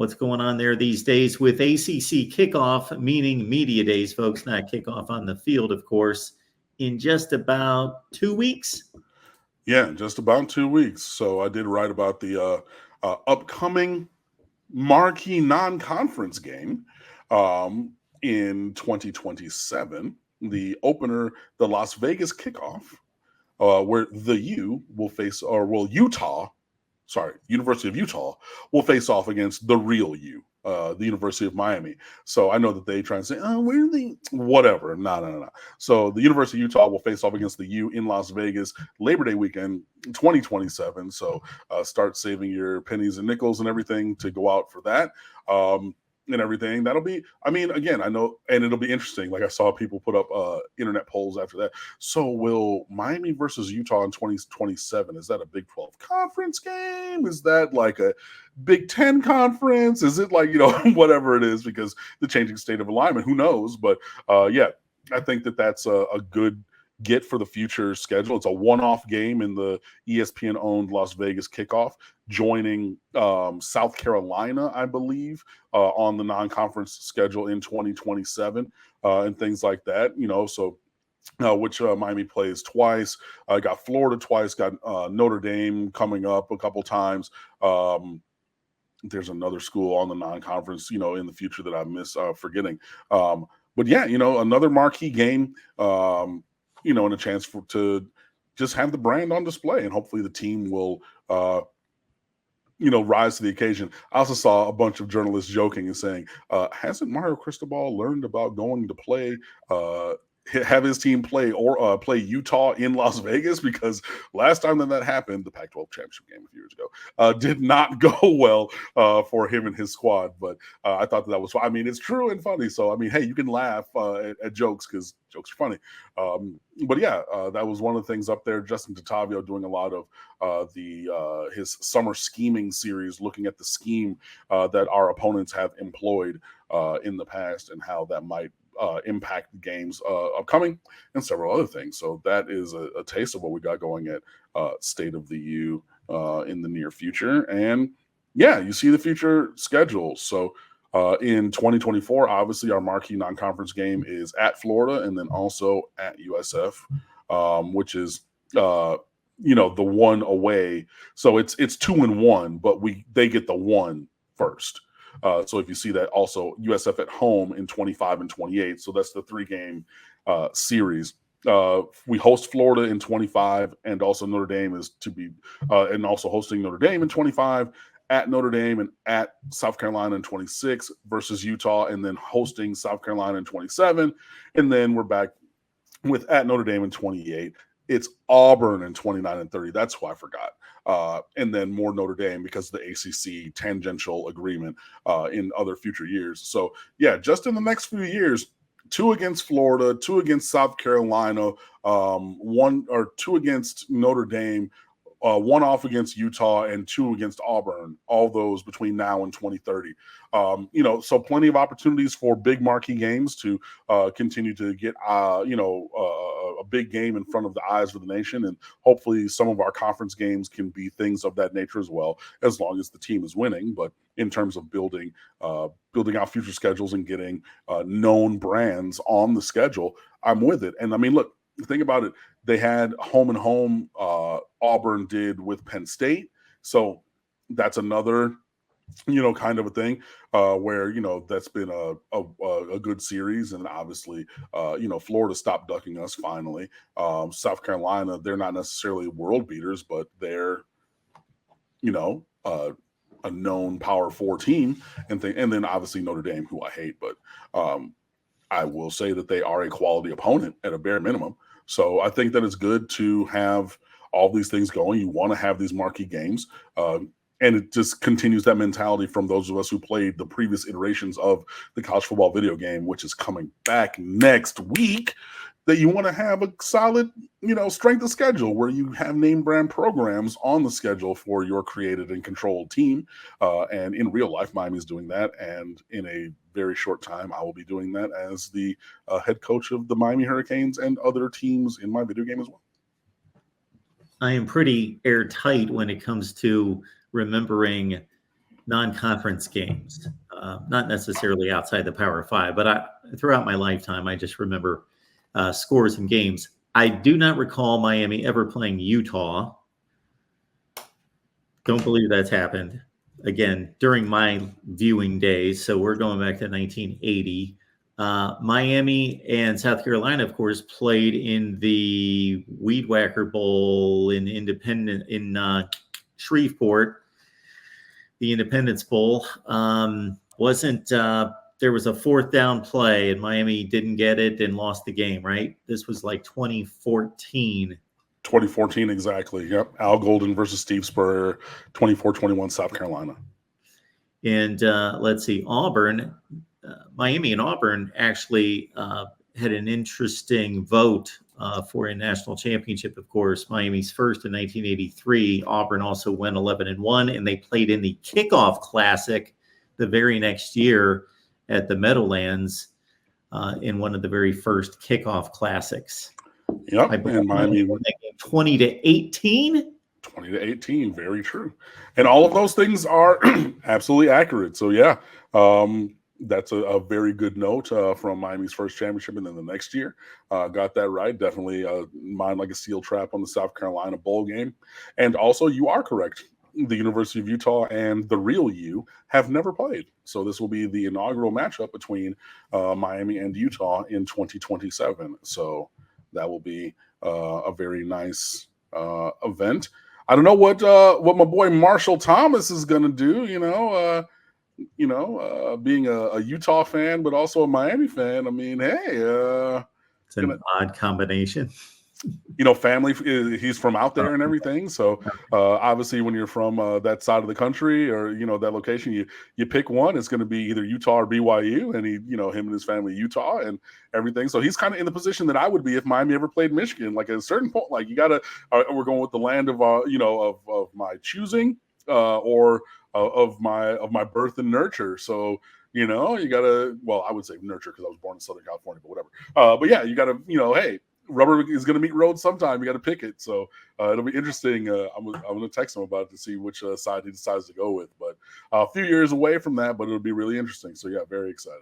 what's going on there these days with ACC kickoff, meaning media days, folks, not kickoff on the field, of course, in just about 2 weeks. Yeah, just about 2 weeks. So I did write about the upcoming marquee non-conference game in 2027, the opener, the Las Vegas kickoff, where the U will face, or will Utah, sorry, University of Utah will face off against the real U, the University of Miami. So I know that they try and say, oh, we're the whatever. No. So the University of Utah will face off against the U in Las Vegas Labor Day weekend 2027. So start saving your pennies and nickels and everything to go out for that. And everything. That'll be, I mean, again, I know, and it'll be interesting. Like I saw people put up internet polls after that. So will Miami versus Utah in 2027, is that a Big 12 conference game? Is that like a Big 10 conference? Is it like, whatever it is, because the changing state of alignment, who knows? But yeah, I think that that's a good get for the future schedule. It's a one-off game in the ESPN-owned Las Vegas kickoff, joining South Carolina, I believe, on the non-conference schedule in 2027 and things like that. So which Miami plays twice. Got Florida twice. Got Notre Dame coming up a couple times. There's another school on the non-conference, in the future that I forgetting. But yeah, another marquee game. And a chance to just have the brand on display, and hopefully the team will, rise to the occasion. I also saw a bunch of journalists joking and saying, hasn't Mario Cristobal learned about going to play, have his team play play Utah in Las Vegas? Because last time that happened, the Pac-12 championship game a few years ago, did not go well for him and his squad. But I thought that was, I mean, it's true and funny. So, I mean, hey, you can laugh at jokes because jokes are funny. But yeah, that was one of the things up there. Justin Tattavio doing a lot of his summer scheming series, looking at the scheme that our opponents have employed in the past and how that might impact the games upcoming and several other things. So that is a taste of what we got going at State of the U in the near future. And yeah, you see the future schedule. So in 2024, obviously our marquee non-conference game is at Florida and then also at USF, which is the one away. So it's 2-1, but we get the one first. So if you see that, also USF at home in 25 and 28. So that's the 3-game series. We host Florida in 25, and also Notre Dame is to be, and also hosting Notre Dame in 25, at Notre Dame and at South Carolina in 26 versus Utah, and then hosting South Carolina in 27. And then we're back with at Notre Dame in 28. It's Auburn in 29 and 30. That's who I forgot. And then more Notre Dame because of the ACC tangential agreement in other future years. So, yeah, just in the next few years, 2 against Florida, 2 against South Carolina, 1 or 2 against Notre Dame, 1 off against Utah, and 2 against Auburn, all those between now and 2030. So plenty of opportunities for big marquee games to continue to get, a big game in front of the eyes of the nation. And hopefully some of our conference games can be things of that nature as well, as long as the team is winning. But in terms of building out future schedules and getting known brands on the schedule, I'm with it. And I mean, look, think about it. They had home and home. Auburn did with Penn State. So that's another, kind of a thing where, that's been a good series. And obviously, Florida stopped ducking us finally. South Carolina, they're not necessarily world beaters, but they're, a known Power 4 team. And then obviously Notre Dame, who I hate, but I will say that they are a quality opponent at a bare minimum. So I think that it's good to have all these things going. You want to have these marquee games. And it just continues that mentality from those of us who played the previous iterations of the college football video game, which is coming back next week, that you want to have a solid, strength of schedule where you have name brand programs on the schedule for your created and controlled team. And in real life, Miami's doing that. And in a very short time, I will be doing that as the head coach of the Miami Hurricanes and other teams in my video game as well. I am pretty airtight when it comes to remembering non-conference games, not necessarily outside the Power Five, but throughout my lifetime, I just remember scores and games. I do not recall Miami ever playing Utah. Don't believe that's happened. Again, during my viewing days, so we're going back to 1980. Miami and South Carolina, of course, played in the Weed Whacker Bowl in Shreveport, the Independence Bowl. Wasn't there was a fourth down play and Miami didn't get it and lost the game, right? This was like 2014. 2014, exactly. Yep. Al Golden versus Steve Spurrier, 24-21 South Carolina. And let's see, Miami and Auburn actually had an interesting vote for a national championship. Of course, Miami's first in 1983. Auburn also went 11-1, and they played in the Kickoff Classic the very next year at the Meadowlands in one of the very first Kickoff Classics. Yep, and Miami 20-18. 20-18, very true. And all of those things are absolutely accurate. So yeah, that's a very good note from Miami's first championship, and then the next year got that right. Definitely mind like a steel trap on the South Carolina bowl game. And also, you are correct. The University of Utah and the real U have never played. So this will be the inaugural matchup between Miami and Utah in 2027. So that will be a very nice event. I don't know what my boy Marshall Thomas is going to do. Being a Utah fan, but also a Miami fan. I mean, hey, it's an odd combination. Family, he's from out there and everything. So obviously when you're from that side of the country or, that location, you pick one, it's going to be either Utah or BYU, and him and his family, Utah and everything. So he's kind of in the position that I would be if Miami ever played Michigan. Like at a certain point, like you got to, we're going with the land of, of my choosing or of my birth and nurture. So, you gotta, well, I would say nurture because I was born in Southern California, but whatever. But yeah, you gotta, hey, rubber is going to meet road sometime. You got to pick it. So it'll be interesting. I'm going to text him about it to see which side he decides to go with. But a few years away from that, but it'll be really interesting. So yeah, very excited.